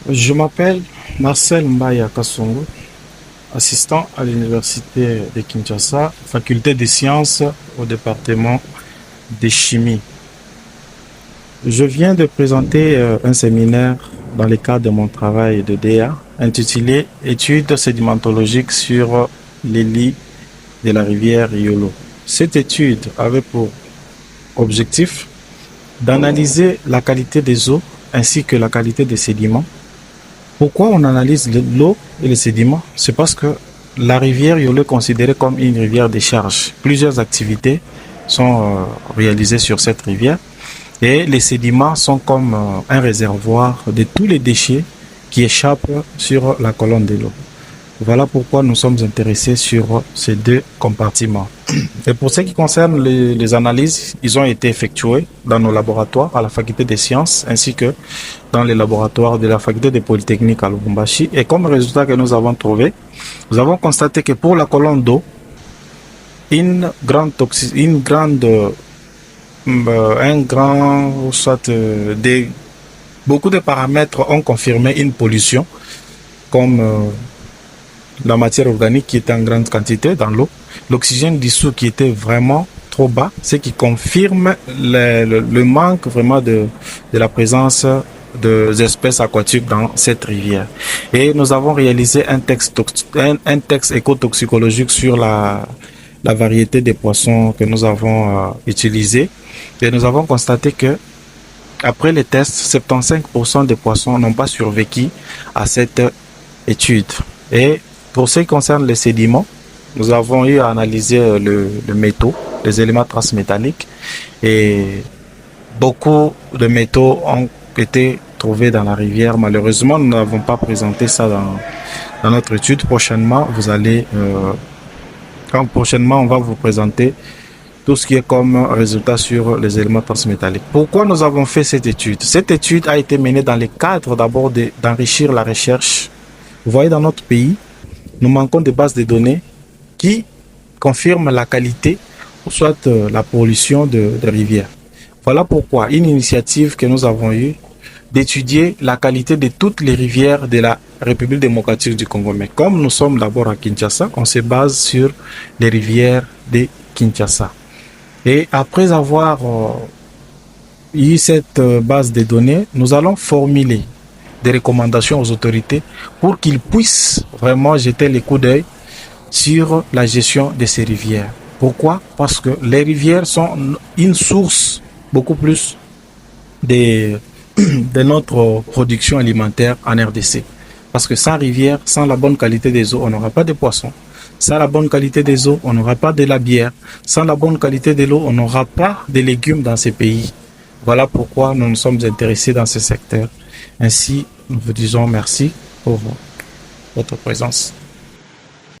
Je m'appelle Marcel Mbaya Kassongo, assistant à l'université de Kinshasa, faculté des sciences au département de chimie. Je viens de présenter un séminaire dans le cadre de mon travail de DA intitulé Études sédimentologiques sur les lits de la rivière Yolo. Cette étude avait pour objectif d'analyser la qualité des eaux ainsi que la qualité des sédiments. Pourquoi on analyse l'eau et les sédiments? C'est parce que la rivière Yolo est considérée comme une rivière de charge. Plusieurs activités sont réalisées sur cette rivière et les sédiments sont comme un réservoir de tous les déchets qui échappent sur la colonne de l'eau. Voilà pourquoi nous sommes intéressés sur ces deux compartiments. Et pour ce qui concerne les analyses, ils ont été effectués dans nos laboratoires à la faculté des sciences ainsi que dans les laboratoires de la faculté des polytechniques à Lubumbashi. Et comme résultat que nous avons trouvé, nous avons constaté que pour la colonne d'eau, beaucoup de paramètres ont confirmé une pollution comme la matière organique qui était en grande quantité dans l'eau, l'oxygène dissous qui était vraiment trop bas, ce qui confirme le manque vraiment de la présence des espèces aquatiques dans cette rivière. Et nous avons réalisé un texte écotoxicologique sur la variété des poissons que nous avons utilisés. Et nous avons constaté que après les tests, 75% des poissons n'ont pas survécu à cette étude. Et pour ce qui concerne les sédiments, nous avons eu à analyser le métaux, les éléments transmétalliques, et beaucoup de métaux ont été trouvés dans la rivière. Malheureusement, nous n'avons pas présenté ça dans notre étude. Prochainement, on va vous présenter tout ce qui est comme résultat sur les éléments transmétalliques. Pourquoi nous avons fait cette étude? Cette étude a été menée dans le cadre d'abord d'enrichir la recherche. Vous voyez, dans notre pays, nous manquons de bases de données qui confirment la qualité ou soit la pollution de rivières. Voilà pourquoi une initiative que nous avons eue d'étudier la qualité de toutes les rivières de la République démocratique du Congo. Mais comme nous sommes d'abord à Kinshasa, on se base sur les rivières de Kinshasa. Et après avoir eu cette base de données, nous allons formuler des recommandations aux autorités pour qu'ils puissent vraiment jeter les coups d'œil sur la gestion de ces rivières. Pourquoi? Parce que les rivières sont une source beaucoup plus de notre production alimentaire en RDC. Parce que sans rivière, sans la bonne qualité des eaux, on n'aura pas de poissons. Sans la bonne qualité des eaux, on n'aura pas de la bière. Sans la bonne qualité de l'eau, on n'aura pas de légumes dans ces pays. Voilà pourquoi nous nous sommes intéressés dans ce secteur. Ainsi, nous vous disons merci pour votre présence.